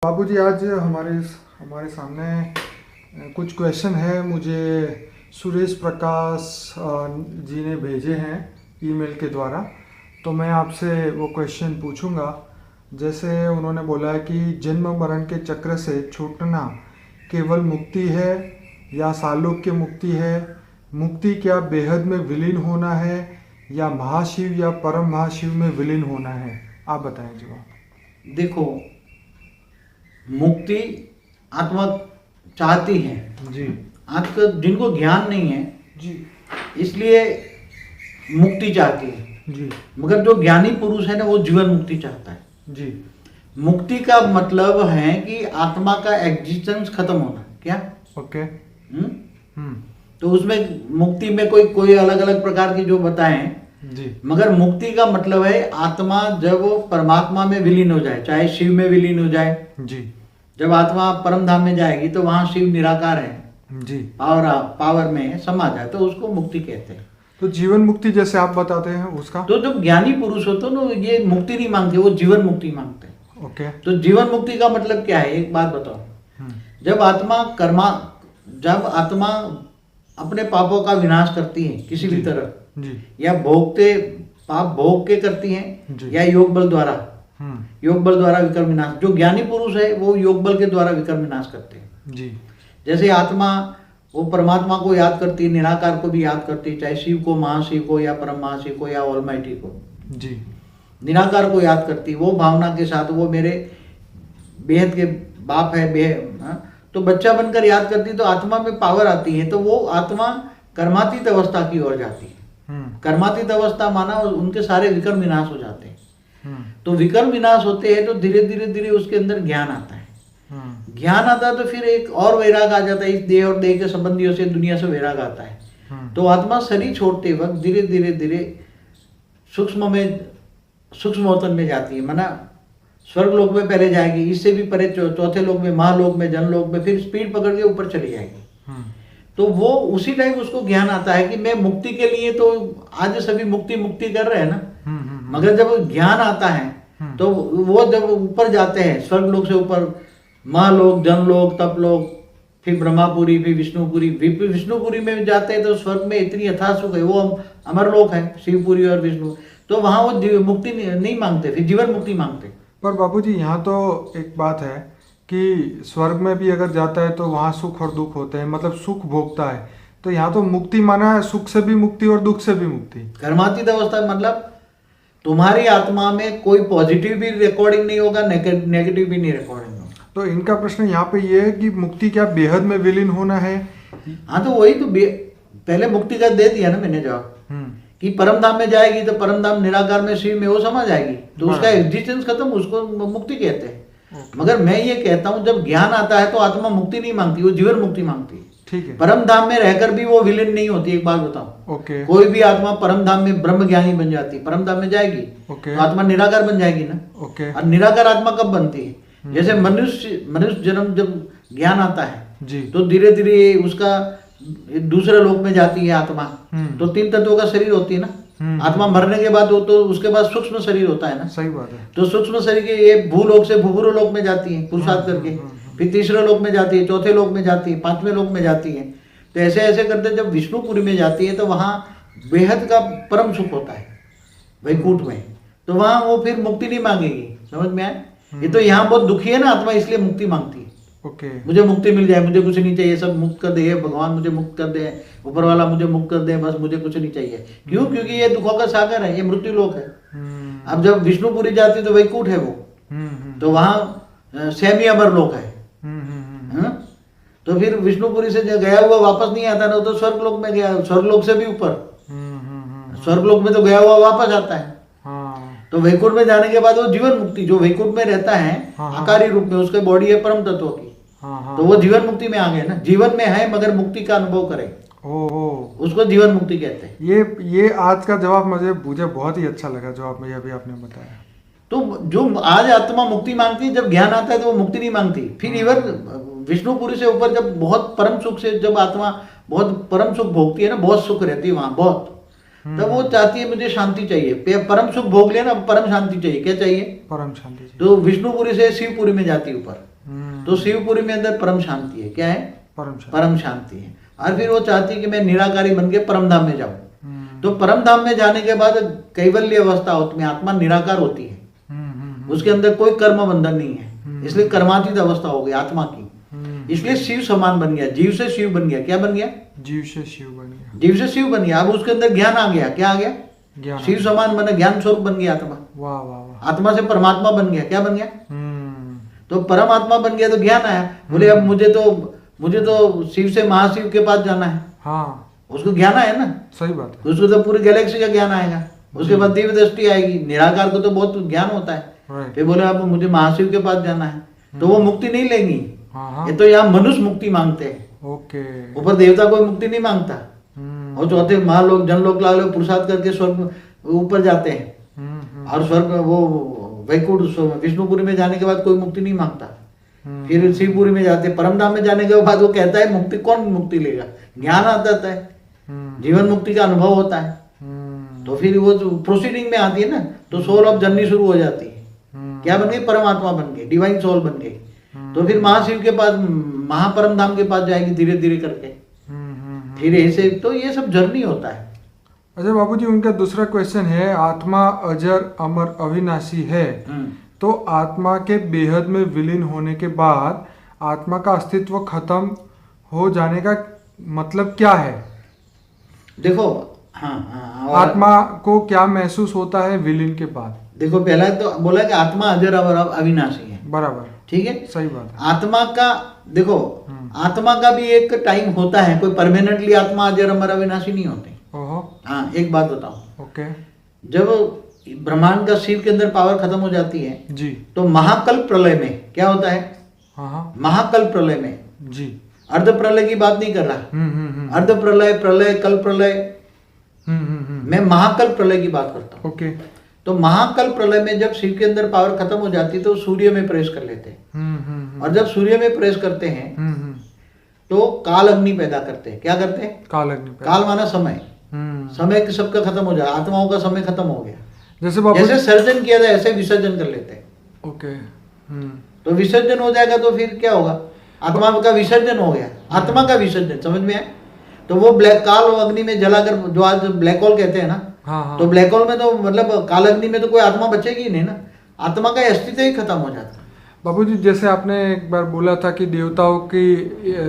बाबूजी, आज हमारे हमारे सामने कुछ क्वेश्चन है। मुझे सुरेश प्रकाश जी ने भेजे हैं ईमेल के द्वारा, तो मैं आपसे वो क्वेश्चन पूछूंगा। जैसे उन्होंने बोला है कि जन्म मरण के चक्र से छूटना केवल मुक्ति है या सालोक्य मुक्ति है? मुक्ति क्या बेहद में विलीन होना है या महाशिव या परम महाशिव में विलीन होना है? आप बताएं जवाब। देखो, मुक्ति आत्मा चाहती है जी आत्मा, जिनको ज्ञान नहीं है जी इसलिए मुक्ति चाहती है। जी मगर जो ज्ञानी पुरुष है ना, वो जीवन मुक्ति चाहता है। जी मुक्ति का मतलब है कि आत्मा का एग्जिस्टेंस खत्म होना। क्या? ओके। तो उसमें मुक्ति में कोई अलग अलग प्रकार की जो बताएं, जी मगर मुक्ति का मतलब है आत्मा जब वो परमात्मा में विलीन हो जाए, चाहे शिव में विलीन हो जाए। जी जब आत्मा परम धाम में जाएगी तो वहां शिव निराकार है, जी पावर में समा जाए, तो उसको मुक्ति कहते हैं। तो जीवन मुक्ति जैसे आप बताते हैं उसका? तो जब ज्ञानी पुरुष होते हैं ना, ये मुक्ति नहीं मांगते, वो जीवन मुक्ति मांगते हैं। ओके। तो जीवन मुक्ति का मतलब क्या है, एक बात बताओ। जब आत्मा अपने पापों का विनाश करती है किसी भी तरह, जी या पाप भोग के करती हैं, जी। या योग बल द्वारा विकर्म विनाश। जो ज्ञानी पुरुष है वो योग बल के द्वारा विकर्म विनाश करते हैं। जी जैसे आत्मा वो परमात्मा को याद करती है, निराकार को भी याद करती है, चाहे शिव को, महाशिव को, या परम महाशिव को, या ऑलमाइटी को। जी निराकार को याद करती है, वो भावना के साथ, वो मेरे बेहद के बाप है, तो बच्चा बनकर याद करती है, तो आत्मा में पावर आती है, तो वो आत्मा कर्मातीत अवस्था की ओर जाती है। कर्मातीत अवस्था माना उनके सारे विकर्म विनाश हो जाते हैं। तो विकर्म विनाश होते हैं तो धीरे धीरे उसके अंदर ज्ञान आता है। ज्ञान आता है तो फिर एक और वैराग आ जाता है, इस देह और देह के संबंधियों से, दुनिया से वैराग आता है। तो आत्मा शरीर छोड़ते वक्त धीरे धीरे सूक्ष्म अवतन में जाती है, माना स्वर्ग लोक में पहले जाएगी, इससे भी परे चौथे लोक में, महालोक में, जनलोक में, फिर स्पीड पकड़ के ऊपर चली जाएगी। तो वो उसी टाइम उसको ज्ञान आता है कि मैं मुक्ति के लिए, तो आज सभी मुक्ति कर रहे हैं ना, मगर जब ज्ञान आता है तो वो जब ऊपर जाते हैं, स्वर्ग लोक से ऊपर महालोक, जनलोक, तपलोक, फिर ब्रह्मापुरी, फिर विष्णुपुरी में जाते हैं, तो स्वर्ग में इतनी यथा सुख है, वो अमरलोक है, शिवपुरी और विष्णु। तो वहां वो मुक्ति नहीं मांगते, फिर जीवन मुक्ति मांगते। पर बाबूजी, यहाँ तो एक बात है कि स्वर्ग में भी अगर जाता है तो वहाँ सुख और दुख होते हैं, मतलब सुख भोगता है। तो यहाँ तो मुक्ति माना है सुख से भी मुक्ति और दुख से भी मुक्ति। कर्मातीत अवस्था मतलब तुम्हारी आत्मा में कोई पॉजिटिव भी रिकॉर्डिंग नहीं होगा, नेगेटिव भी नहीं रिकॉर्डिंग होगा। तो इनका प्रश्न यहाँ पे ये है कि मुक्ति क्या बेहद में विलीन होना है? हाँ, तो वही तो पहले मुक्ति का दे दिया ना मैंने जवाब, कि परम धाम में जाएगी तो परम धाम निराकार में, शिव में, वो समा जाएगी, तो उसका एग्जिस्टेंस खत्म, उसको मुक्ति कहते हैं। मगर मैं ये कहता हूँ, जब ज्ञान आता है तो आत्मा मुक्ति नहीं मांगती, वो जीवन मुक्ति मांगती है। ठीक है। परम धाम में रहकर भी वो विलीन नहीं होती। एक बात बताऊं, ओके। कोई भी आत्मा परम धाम में ब्रह्म ज्ञानी बन जाती है, परम धाम में जाएगी, ओके, तो आत्मा निराकार बन जाएगी ना। ओके। और निराकार आत्मा कब बनती है? जैसे मनुष्य जन्म जब ज्ञान आता है जी, तो धीरे धीरे उसका दूसरे लोक में जाती है आत्मा। तो 3 तत्वों का शरीर होती है ना। आत्मा मरने के बाद तो उसके बाद सूक्ष्म शरीर होता है ना। सही बात है। तो सूक्ष्म शरीर के ये भूलोक से भूभुर लोक में जाती है पुरुषार्थ करके, फिर तीसरे लोक में जाती है, चौथे लोक में जाती है, 5वें लोक में जाती है। तो ऐसे ऐसे करते जब विष्णुपुरी में जाती है तो वहाँ बेहद का परम सुख होता है, वैकुंठ में। तो वहाँ वो फिर मुक्ति नहीं मांगेगी। समझ में आए? ये तो यहाँ बहुत दुखी है ना आत्मा, इसलिए मुक्ति मांगती है। ओके। मुझे मुक्ति मिल जाए, मुझे कुछ नहीं चाहिए, सब मुक्त कर दे भगवान, मुझे मुक्त कर दे, ऊपर वाला मुझे मुक्त कर दे, बस मुझे कुछ नहीं चाहिए। क्यों? क्योंकि ये दुखों का सागर है, ये मृत्यु लोक है। अब जब विष्णुपुरी जाती है तो वैकुंठ है वो, तो वहाँ सेमी अमर लोक है। तो फिर विष्णुपुरी से गया हुआ वापस नहीं आता ना, तो स्वर्ग लोक में गया, स्वर्ग लोक से भी ऊपर, स्वर्ग लोक में तो गया हुआ वापस आता है। तो वैकुंठ में जाने के बाद वो जीवन मुक्ति, जो वैकुंठ में रहता है आकारी रूप में, उसके बॉडी है परम तत्व की, तो वो जीवन मुक्ति में आ गए ना। जीवन में है मगर मुक्ति का अनुभव करे, उसको जीवन मुक्ति कहते हैं। ये आज का जवाब मुझे बहुत ही अच्छा लगा, जो आप अभी आपने बताया। तो जो आज आत्मा मुक्ति मांगती है, जब ज्ञान आता है तो वो मुक्ति नहीं मांगती। फिर इवन विष्णुपुरी से ऊपर जब बहुत परम सुख से, जब आत्मा बहुत परम सुख भोगती है ना, बहुत सुख रहती है वहां बहुत, तब वो चाहती है मुझे शांति चाहिए, परम सुख भोग लिया ना, परम शांति चाहिए। क्या चाहिए? परम शांति चाहिए। तो विष्णुपुरी से शिवपुरी में जाती है ऊपर। तो शिवपुरी में अंदर परम शांति है। क्या है? परम शांति है। और फिर वो चाहती है कि मैं निराकारी बन के परम धाम में जाऊं। तो परम धाम में जाने के बाद कैवल्य अवस्था होती है, आत्मा निराकार होती है, उसके अंदर कोई कर्म बंधन नहीं है, इसलिए कर्मातीत अवस्था हो गई आत्मा की। इसलिए शिव समान बन गया, जीव से शिव बन गया। क्या बन गया? जीव से शिव बन गया। जीव से शिव बन गया। अब उसके अंदर ज्ञान आ गया। क्या आ गया? ज्ञान। शिव समान बना, ज्ञान स्वरूप बन गया आत्मा। वाह वाह वाह। आत्मा से परमात्मा बन गया। क्या बन गया? तो परमात्मा बन गया तो ज्ञान आया। बोले अब मुझे तो शिव से महाशिव के पास जाना है। हाँ, उसको ज्ञान आया ना। सही बात है। उसको तो पूरी गैलेक्सी का ज्ञान आएगा। उसके बाद दिव्य दृष्टि आएगी। निराकार को तो बहुत ज्ञान होता है। फिर बोले अब मुझे महाशिव के पास जाना है, तो वो मुक्ति नहीं लेंगी। ये तो यहाँ मनुष्य मुक्ति मांगते हैं। ओके। ऊपर देवता कोई मुक्ति नहीं मांगता। और चौथे महालोक जनलोक लालोक पुरुषार्थ करके स्वर्ग ऊपर जाते हैं। और स्वर्ग वो वैकुंठ विष्णुपुरी में जाने के बाद कोई मुक्ति नहीं मांगता। फिर शिवपुरी में जाते, परमधाम में जाने के बाद वो कहता है मुक्ति, कौन मुक्ति लेगा? ज्ञान आता है, जीवन मुक्ति का अनुभव होता है। तो फिर वो प्रोसीडिंग में आती है ना, तो सोल ऑफ जर्नी शुरू हो जाती है। क्या बन गई? परमात्मा बन गई, डिवाइन सोल बन गई। तो फिर महाशिव के पास, महापरम धाम के पास जाएगी धीरे धीरे करके। फिर ऐसे तो ये सब जर्नी होता है। अच्छा बाबूजी, उनका दूसरा क्वेश्चन है, आत्मा अजर अमर अविनाशी है, तो आत्मा के बेहद में विलीन होने के बाद आत्मा का अस्तित्व खत्म हो जाने का मतलब क्या है? देखो, आत्मा को क्या महसूस होता है विलीन के बाद? देखो, पहला तो बोला कि आत्मा अजर अमर अविनाशी है। बराबर, ठीक है, सही बात है। आत्मा का देखो, आत्मा का भी एक टाइम होता है, कोई परमानेंटली आत्मा अजर अमर अविनाशी नहीं होती। हाँ, एक बात बताओ। ओके। जब ब्रह्मांड का शिव के अंदर पावर खत्म हो जाती है जी, तो महाकल्प प्रलय में क्या होता है? महाकल्प प्रलय में जी, अर्ध प्रलय की बात नहीं कर रहा। अर्ध प्रलय, प्रलय, कल्प प्रलय, मैं महाकल्प प्रलय की बात करता हूँ। ओके। तो महाकल्प प्रलय में जब शिव के अंदर पावर खत्म हो जाती है तो सूर्य में प्रवेश कर लेते हैं। और जब सूर्य में प्रवेश करते हैं तो काल अग्नि पैदा करते हैं। क्या करते हैं? काल अग्नि। काल माना समय। समय सबका खत्म हो जाए, आत्माओं का समय खत्म हो गया। जैसे सर्जन किया जाए ऐसे विसर्जन कर लेते हैं। ओके। तो विसर्जन हो जाएगा तो फिर क्या होगा? आत्मा का विसर्जन हो गया। आत्मा का विसर्जन, समझ में आया? तो वो ब्लैक काल अग्नि में जलाकर, जो आज ब्लैक होल कहते हैं ना, तो ब्लैक होल में तो मतलब काल अग्नि में तो कोई आत्मा बचेगी नहीं ना, आत्मा का अस्तित्व ही खत्म हो जाता है। बाबूजी, जैसे आपने एक बार बोला था कि देवताओं की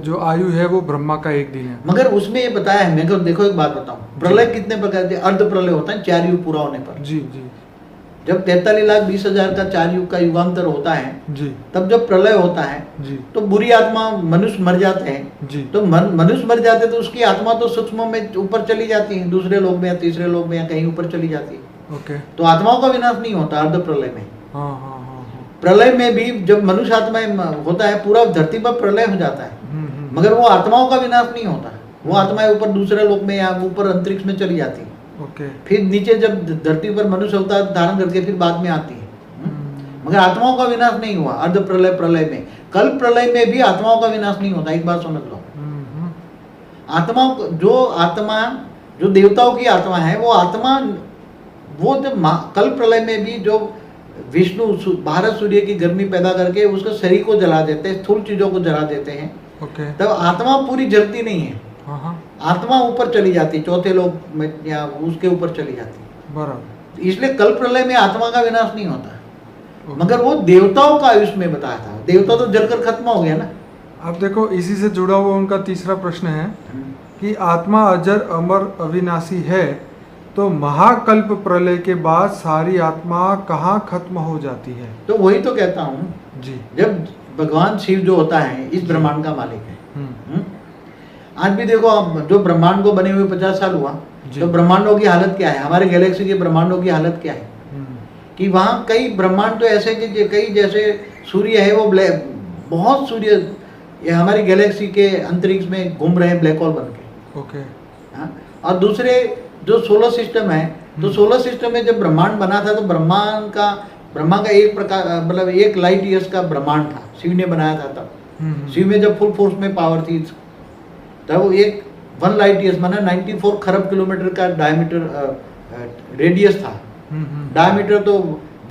जो आयु है वो ब्रह्मा का एक दिन है, मगर उसमें ये बताया है मेरे को। देखो एक बात बताऊं, प्रलय कितने प्रकार के? अर्ध प्रलय होता है 4 युग पूरा होने पर। जी जी। जब 43,20,000 का 4 युग का युगांतर होता है जी, तब जब प्रलय होता है जी, तो बुरी आत्मा मनुष्य मर जाते हैं जी। तो मनुष्य मर जाते तो उसकी आत्मा तो सूक्ष्म में ऊपर चली जाती है, दूसरे लोग में या तीसरे लोग में या कहीं ऊपर चली जाती है। ओके। तो आत्माओं का विनाश नहीं होता अर्ध प्रलय में। हाँ हाँ हाँ। प्रलय में भी जब मनुष्य आत्मा होता है पूरा धरती पर प्रलय हो जाता है, मगर वो आत्माओं का विनाश नहीं होता। वो आत्माएं ऊपर दूसरे लोक में या ऊपर अंतरिक्ष में चली जाती है। ओके। फिर नीचे जब धरती पर मनुष्य अवतार धारण करके फिर बाद में आती है। मगर आत्माओं का विनाश नहीं हुआ अर्ध प्रलय प्रलय में। कल प्रलय में भी आत्माओं का विनाश नहीं होता। एक बात समझ लो, आत्माओं जो देवताओं की आत्मा है वो आत्मा, वो जब कल प्रलय में भी जो विष्णु भारत सूर्य की गर्मी पैदा करके उसके शरीर को जला देते हैं, स्थूल चीजों को जला देते हैं, तब आत्मा पूरी जलती नहीं है। आत्मा ऊपर चली जाती, चौथे लोक में या उसके ऊपर चली जाती। बराबर। इसलिए कल प्रलय में आत्मा का विनाश नहीं होता। मगर वो देवताओं का आयुष में बताया था, देवता तो जलकर खत्म हो गया ना। अब देखो, इसी से जुड़ा हुआ उनका तीसरा प्रश्न है कि आत्मा अजर अमर अविनाशी है, तो महाकल्प प्रलय के बाद सारी आत्मा कहाँ खत्म हो जाती है? तो वही तो कहता हूँ जी, जब भगवान शिव जो होता है इस ब्रह्मांड का मालिक है। आज भी देखो, आप जो ब्रह्मांड को बने हुए 50 साल हुआ, तो ब्रह्मांडों की हालत क्या है, हमारे गैलेक्सी के ब्रह्मांडों की हालत क्या है? कि वहाँ कई ब्रह्मांड तो ऐसे कि कई, जैसे सूर्य है वो बहुत सूर्य ये हमारी गैलेक्सी के अंतरिक्ष में घूम रहे हैं ब्लैक होल बन के। ओके। और दूसरे जो सोलर सिस्टम है, तो सोलर सिस्टम में जब ब्रह्मांड बना था तो ब्रह्मा का एक प्रकार, मतलब 1 लाइट ईयर्स का ब्रह्मांड था, शिव ने बनाया था तब। शिव में जब फुल फोर्स में पावर थी तब वो 1 लाइट ईयर्स माना 94 खरब किलोमीटर का डायमीटर रेडियस था। डायमीटर तो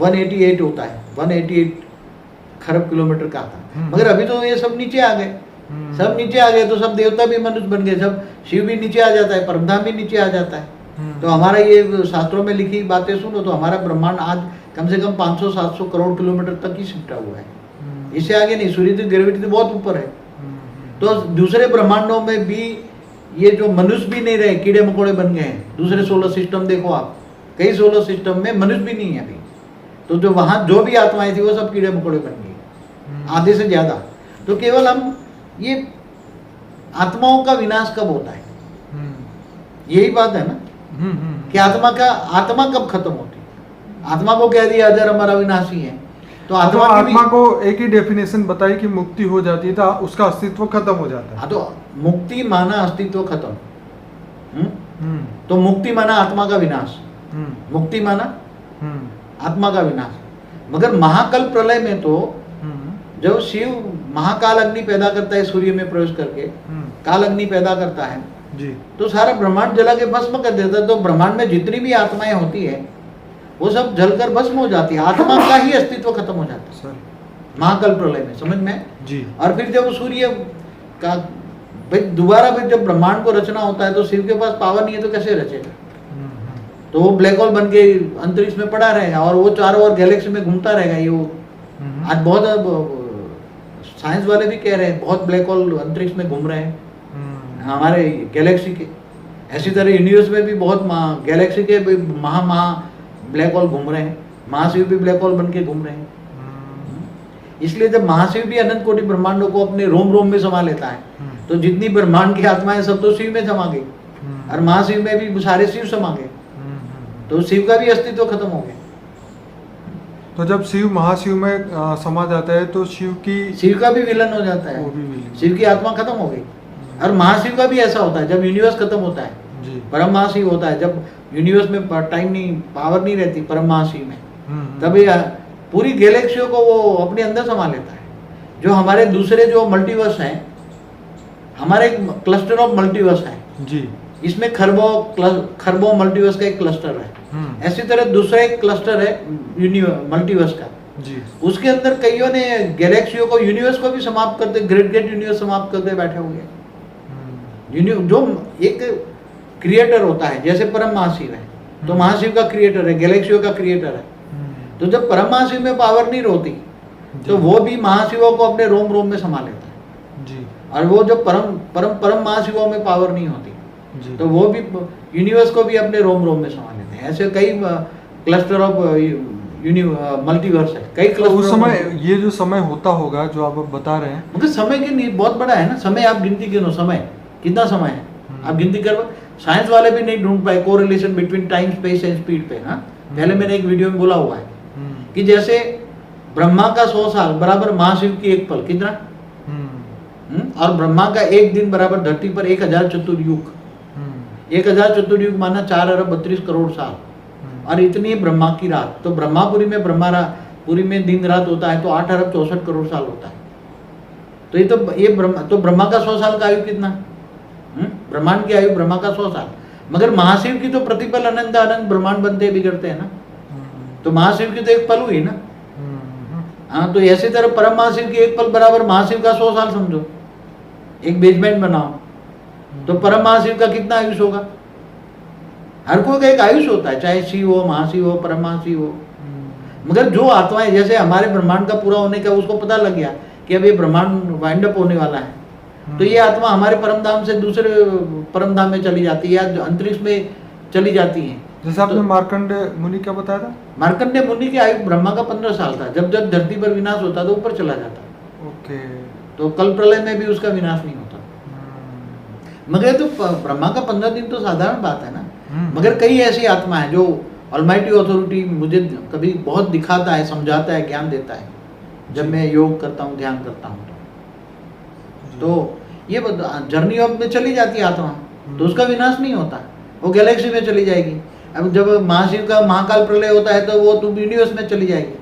188 होता है, 188 खरब किलोमीटर का था। मगर अभी तो ये सब नीचे आ गए, सब नीचे आ गए, तो सब देवता भी मनुष्य बन गए, सब शिव भी नीचे आ जाता है, परमधाम भी नीचे आ जाता है। तो हमारा ये शास्त्रों में लिखी बातें सुनो तो हमारा ब्रह्मांड आज कम से कम 500-700 करोड़ किलोमीटर तक ही सिमटा हुआ है, इससे आगे नहीं। सूर्य की ग्रेविटी तो बहुत ऊपर है। तो दूसरे ब्रह्मांडों में भी ये जो मनुष्य भी नहीं रहे, कीड़े मकोड़े बन गए हैं। दूसरे सोलर सिस्टम देखो आप, कई सोलर सिस्टम में मनुष्य भी नहीं है अभी। तो जो वहां जो भी आत्माएं थी वो सब कीड़े मकोड़े बन गई, आधे से ज्यादा। तो केवल हम ये आत्माओं का विनाश कब होता है, यही बात है ना, कि आत्मा कब खत्म होती है। आत्मा को कह दिया अजर अमर अविनाशी है, तो आत्मा को एक ही डेफिनेशन बताई कि मुक्ति हो जाती है तो उसका अस्तित्व खत्म हो जाता है। हाँ, तो मुक्ति माना अस्तित्व खत्म, तो मुक्ति माना आत्मा का विनाश, मुक्ति माना आत्मा का विनाश। मगर महाकल्प प्रलय में तो जब शिव महाकाल अग्नि पैदा करता है, सूर्य में प्रवेश करके काल अग्नि पैदा करता है जी, तो सारा ब्रह्मांड जला के भस्म कर देता है। तो ब्रह्मांड में जितनी भी आत्माएं होती है वो सब जलकर भस्म हो जाती है, आत्मा का ही अस्तित्व खत्म हो जाता है सर महाकल्प प्रलय में, समझ में जी। और फिर जब सूर्य का भाई दोबारा फिर जब ब्रह्मांड को रचना होता है तो शिव के पास पावर नहीं है तो कैसे रचेगा। तो वो ब्लैक होल बन के अंतरिक्ष में पड़ा रहेगा और वो चारों ओर गैलेक्सी में घूमता रहेगा। ये वो आज बहुत साइंस वाले भी कह रहे हैं बहुत ब्लैक होल अंतरिक्ष में घूम रहे हैं हमारे गैलेक्सी के। ऐसी तरह यूनिवर्स में भी बहुत गैलेक्सी के महा ब्लैक होल घूम रहे हैं, महाशिव भी ब्लैक होल बन के घूम रहे हैं। इसलिए जब महाशिव भी अनंत कोटि ब्रह्मांडों को अपने रोम रोम में समा लेता है तो जितनी ब्रह्मांड की आत्माएं सब तो शिव में समा गई और महाशिव में भी सारे शिव समा गए, तो शिव का भी अस्तित्व खत्म हो गया। तो जब शिव महाशिव में समा जाता है तो शिव का भी विलन हो जाता है, वो भी विलन। शिव की आत्मा खत्म हो गई। और महाशिव का भी ऐसा होता है जब यूनिवर्स खत्म होता है जी, परम महाशिव होता है। जब यूनिवर्स में टाइम नहीं पावर नहीं रहती परम महाशिव में, तभी पूरी गैलेक्सियों को वो अपने अंदर समा लेता है। जो हमारे दूसरे जो मल्टीवर्स हैं, हमारे एक क्लस्टर ऑफ मल्टीवर्स है जी, इसमें खरबों मल्टीवर्स का एक क्लस्टर है। ऐसी तरह दूसरा एक क्लस्टर है मल्टीवर्स का जी, उसके अंदर कईयों ने गैलेक्सियों को यूनिवर्स को भी समाप्त करते, ग्रेट यूनिवर्स समाप्त करते बैठे हुए हैं। जो एक क्रिएटर होता है जैसे परम महाशिव है तो महाशिव का क्रिएटर है, गैलेक्सियों का क्रिएटर है। तो जब परम महाशिव में पावर नहीं होती तो वो भी महाशिवों को अपने रोम रोम में समा लेता है जी, और वो जब परम महाशिवों में पावर नहीं होती जी, तो वो भी यूनिवर्स को भी अपने रोम रोम में समा लेते हैं। ऐसे कई क्लस्टर ऑफ मल्टीवर्स है, कई तो उस समय ये जो समय होता होगा जो आप बता रहे हैं, मगर समय की बहुत बड़ा है ना। समय आप गिनती गिनो, समय कितना समय है आप गिनती कर। साइंस वाले भी नहीं ढूंढ पाए correlation between time space and speed पे। हाँ, पहले मैंने एक वीडियो में बोला हुआ है कि जैसे ब्रह्मा का 100 साल बराबर महाशिव की एक पल, कितना, और ब्रह्मा का एक दिन बराबर धरती पर 1000 चतुर्युग। 1000 चतुर्युग माना 4 अरब 32 करोड़ साल, और इतनी ब्रह्मा की रात। तो ब्रह्मापुरी में ब्रह्मापुरी में दिन रात होता है तो 8 अरब 64 करोड़ साल होता है। तो ये ब्रह्मा का 100 साल का आयु कितना, ब्रह्मांड की आयु ब्रह्मा का 100 साल। मगर महाशिव की तो प्रतिपल अनंत अनंत ब्रह्मांड बनते बिगड़ते हैं ना, तो महाशिव की तो एक पल हुई ना। हाँ, तो ऐसी तरह परम महाशिव की एक पल बराबर महाशिव का 100 साल समझो। एक बेसमेंट बनाओ तो परम महाशिव का कितना आयुष होगा। हर कोई का एक आयुष होता है, चाहे शिव हो, महाशिव हो, परम महाशिव हो। मगर जो आत्माएं जैसे हमारे ब्रह्मांड का पूरा होने का उसको पता लग गया कि अब ये ब्रह्मांड वाइंड अप होने वाला है, तो ये आत्मा हमारे परमधाम से दूसरे परमधाम में चली जाती है या अंतरिक्ष में चली जाती है। जैसे आपने मार्कंडे मुनि क्या बताया था, मार्कंडे मुनि की आयु ब्रह्मा का 15 साल था। जब जब धरती पर विनाश होता तो ऊपर चला जाता। ओके, तो कल प्रलय में भी उसका विनाश नहीं होता। मगर तो ब्रह्मा का 15 दिन तो साधारण बात है ना। मगर कई ऐसी आत्मा है जो ऑलमाइटी अथॉरिटी मुझे कभी बहुत दिखाता है, समझाता है, ज्ञान देता है जब मैं योग करता हूँ, ध्यान करता हूँ। तो ये जर्नी ऑफ में चली जाती है आत्मा, तो उसका विनाश नहीं होता, वो गैलेक्सी में चली जाएगी। अब जब महाशिव का महाकाल प्रलय होता है तो वो तुम यूनिवर्स में चली जाएगी।